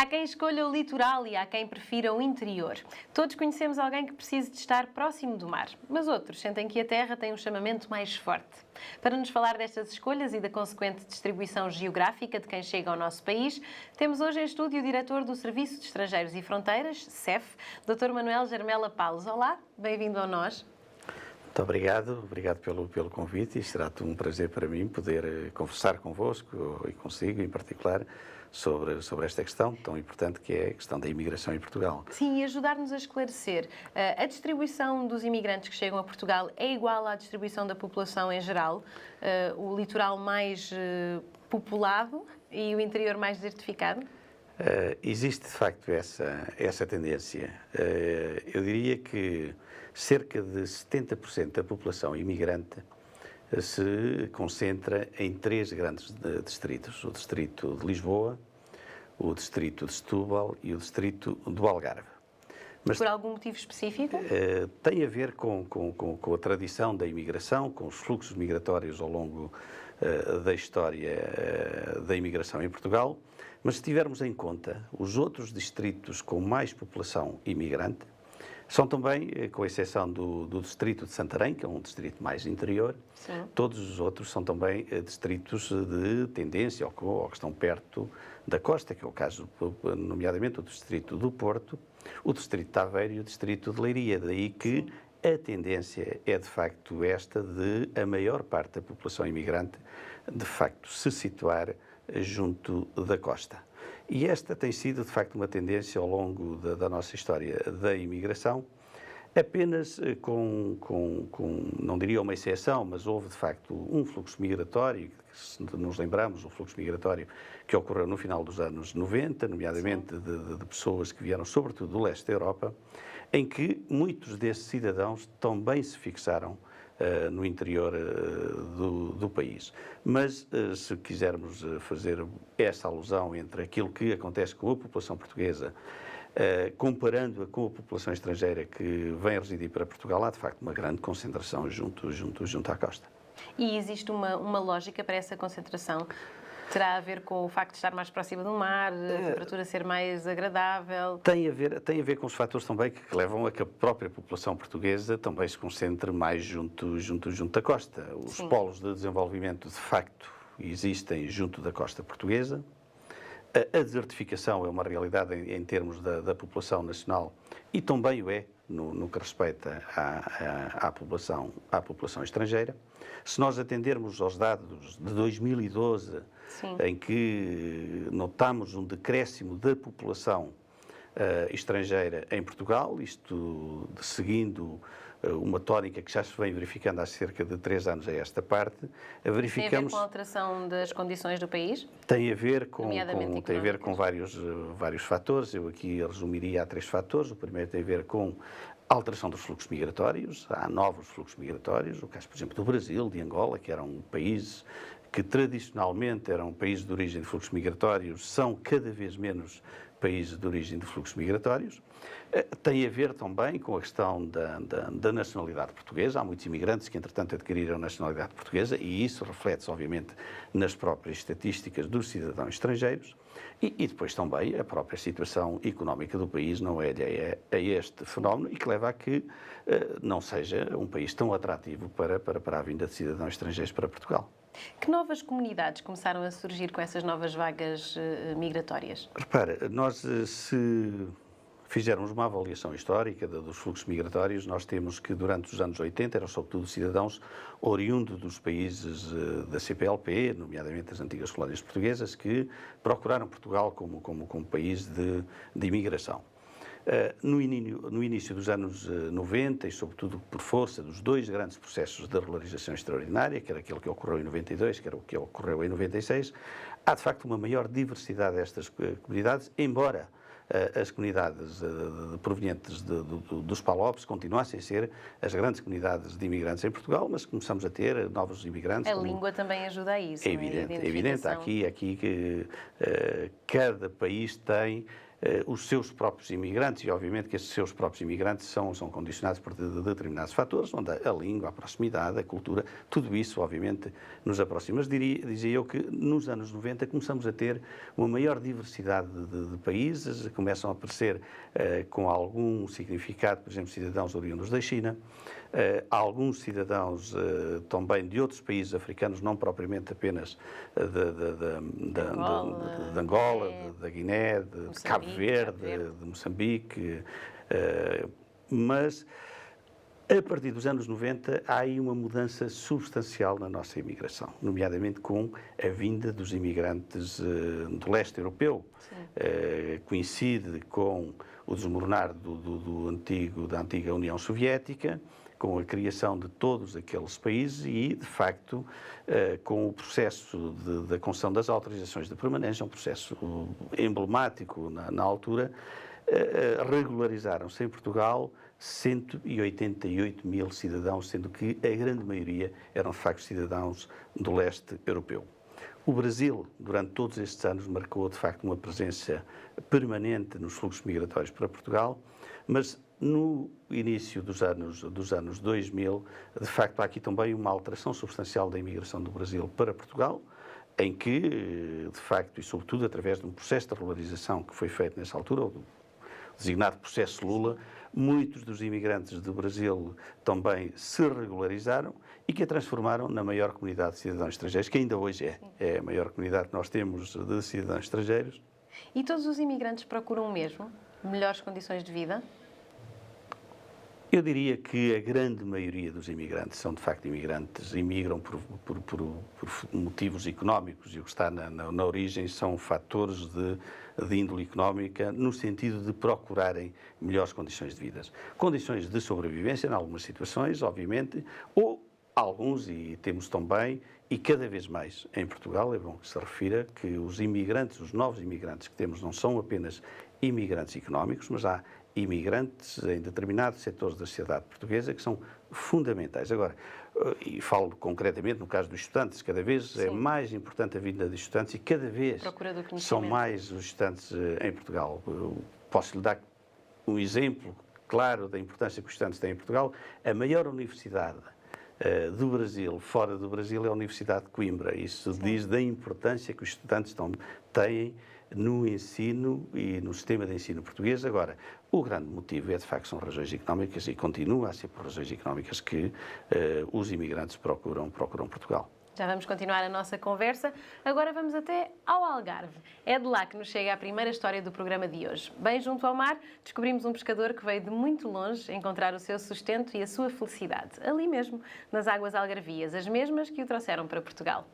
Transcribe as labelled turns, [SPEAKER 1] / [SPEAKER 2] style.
[SPEAKER 1] Há quem escolha o litoral e há quem prefira o interior. Todos conhecemos alguém que precise de estar próximo do mar, mas outros sentem que a terra tem um chamamento mais forte. Para nos falar destas escolhas e da consequente distribuição geográfica de quem chega ao nosso país, temos hoje em estúdio o diretor do Serviço de Estrangeiros e Fronteiras, SEF, Dr. Manuel Germela Paulos. Olá, bem-vindo a nós.
[SPEAKER 2] Muito obrigado pelo convite e será um prazer para mim poder conversar convosco e consigo em particular sobre esta questão tão importante que é a questão da imigração em Portugal.
[SPEAKER 1] Sim, e ajudar-nos a esclarecer. A distribuição dos imigrantes que chegam a Portugal é igual à distribuição da população em geral? O litoral mais populado e o interior mais desertificado?
[SPEAKER 2] Existe de facto essa tendência. Eu diria que cerca de 70% da população imigrante se concentra em três grandes distritos: o distrito de Lisboa, o distrito de Setúbal e o distrito do Algarve.
[SPEAKER 1] Mas por algum motivo específico?
[SPEAKER 2] Tem a ver com a tradição da imigração, com os fluxos migratórios ao longo da história da imigração em Portugal, mas se tivermos em conta os outros distritos com mais população imigrante, são também, com exceção do distrito de Santarém, que é um distrito mais interior, sim, todos os outros são também distritos de tendência ou que estão perto da costa, que é o caso, nomeadamente, o distrito do Porto, o distrito de Aveiro e o distrito de Leiria. Daí que a tendência é, de facto, esta de a maior parte da população imigrante, de facto, se situar junto da costa. E esta tem sido, de facto, uma tendência ao longo da nossa história da imigração, apenas não diria uma exceção, mas houve, de facto, um fluxo migratório, se nos lembramos, o fluxo migratório que ocorreu no final dos anos 90, nomeadamente de pessoas que vieram, sobretudo, do leste da Europa, em que muitos desses cidadãos também se fixaram no interior do país. Mas se quisermos fazer essa alusão entre aquilo que acontece com a população portuguesa, comparando-a com a população estrangeira que vem residir para Portugal, há de facto uma grande concentração junto à costa.
[SPEAKER 1] E existe uma lógica para essa concentração? Terá a ver com o facto de estar mais próximo do mar, a temperatura ser mais agradável?
[SPEAKER 2] Tem a ver com os fatores também que levam a que a própria população portuguesa também se concentre mais junto da costa. Os Sim. polos de desenvolvimento, de facto, existem junto da costa portuguesa. A desertificação é uma realidade em termos da população nacional e também o é no que respeita à população estrangeira. Se nós atendermos aos dados de 2012, Sim. em que notamos um decréscimo da população estrangeira em Portugal, isto seguindo uma tónica que já se vem verificando há cerca de 3 anos a esta parte, verificamos...
[SPEAKER 1] Tem a ver com a alteração das condições do país?
[SPEAKER 2] Tem a ver com vários fatores. Eu aqui resumiria a 3 fatores. O primeiro tem a ver com a alteração dos fluxos migratórios. Há novos fluxos migratórios. O caso, por exemplo, do Brasil, de Angola, que era um país que tradicionalmente era um país de origem de fluxos migratórios, são cada vez menos países de origem de fluxos migratórios. Tem a ver também com a questão da nacionalidade portuguesa. Há muitos imigrantes que, entretanto, adquiriram a nacionalidade portuguesa e isso reflete-se, obviamente, nas próprias estatísticas dos cidadãos estrangeiros e depois também a própria situação económica do país não é alheia a este fenómeno e que leva a que não seja um país tão atrativo para a vinda de cidadãos estrangeiros para Portugal.
[SPEAKER 1] Que novas comunidades começaram a surgir com essas novas vagas migratórias?
[SPEAKER 2] Repara, nós se fizermos uma avaliação histórica dos fluxos migratórios, nós temos que durante os anos 80 eram sobretudo cidadãos oriundos dos países da CPLP, nomeadamente as antigas colónias portuguesas, que procuraram Portugal como país de imigração. No início dos anos 90 e sobretudo por força dos 2 grandes processos de regularização extraordinária, que era aquele que ocorreu em 92, que era o que ocorreu em 96, há de facto uma maior diversidade destas comunidades, embora as comunidades provenientes dos PALOPs continuassem a ser as grandes comunidades de imigrantes em Portugal, mas começamos a ter novos imigrantes.
[SPEAKER 1] A língua também ajuda a isso.
[SPEAKER 2] É evidente. Aqui que cada país tem os seus próprios imigrantes, e obviamente que esses seus próprios imigrantes são condicionados por determinados fatores, onde a língua, a proximidade, a cultura, tudo isso obviamente nos aproxima. Mas dizia eu que nos anos 90 começamos a ter uma maior diversidade de países, começam a aparecer com algum significado, por exemplo, cidadãos oriundos da China, alguns cidadãos também de outros países africanos, não propriamente apenas de Angola, da Guiné, de Cabo Verde, de Moçambique, mas a partir dos anos 90 há aí uma mudança substancial na nossa imigração, nomeadamente com a vinda dos imigrantes do leste europeu. Coincide com o desmoronar da antiga União Soviética, com a criação de todos aqueles países e, de facto, com o processo da concessão das autorizações de permanência, um processo emblemático na altura, regularizaram-se em Portugal 188 mil cidadãos, sendo que a grande maioria eram, de facto, cidadãos do leste europeu. O Brasil, durante todos estes anos, marcou, de facto, uma presença permanente nos fluxos migratórios para Portugal, mas no início dos anos 2000, de facto, há aqui também uma alteração substancial da imigração do Brasil para Portugal, em que, de facto, e sobretudo através de um processo de regularização que foi feito nessa altura, o designado processo Lula, muitos dos imigrantes do Brasil também se regularizaram e que a transformaram na maior comunidade de cidadãos estrangeiros, que ainda hoje é a maior comunidade que nós temos de cidadãos estrangeiros.
[SPEAKER 1] E todos os imigrantes procuram o mesmo? Melhores condições de vida?
[SPEAKER 2] Eu diria que a grande maioria dos imigrantes são, de facto, imigrantes, imigram por motivos económicos, e o que está na origem são fatores de índole económica, no sentido de procurarem melhores condições de vida. Condições de sobrevivência, em algumas situações, obviamente, ou alguns, e temos também, e cada vez mais em Portugal, é bom que se refira que os imigrantes, os novos imigrantes que temos, não são apenas imigrantes económicos, mas há imigrantes em determinados setores da sociedade portuguesa que são fundamentais. Agora, e falo concretamente no caso dos estudantes, cada vez é mais importante a vinda de estudantes e cada vez são mais os estudantes em Portugal. Posso lhe dar um exemplo claro da importância que os estudantes têm em Portugal. A maior universidade do Brasil, fora do Brasil, é a Universidade de Coimbra. Isso diz da importância que os estudantes têm no ensino e no sistema de ensino português. Agora, o grande motivo é, de facto, são razões económicas e continua a ser por razões económicas que os imigrantes procuram Portugal.
[SPEAKER 1] Já vamos continuar a nossa conversa. Agora vamos até ao Algarve. É de lá que nos chega a primeira história do programa de hoje. Bem junto ao mar, descobrimos um pescador que veio de muito longe encontrar o seu sustento e a sua felicidade. Ali mesmo, nas águas algarvias, as mesmas que o trouxeram para Portugal.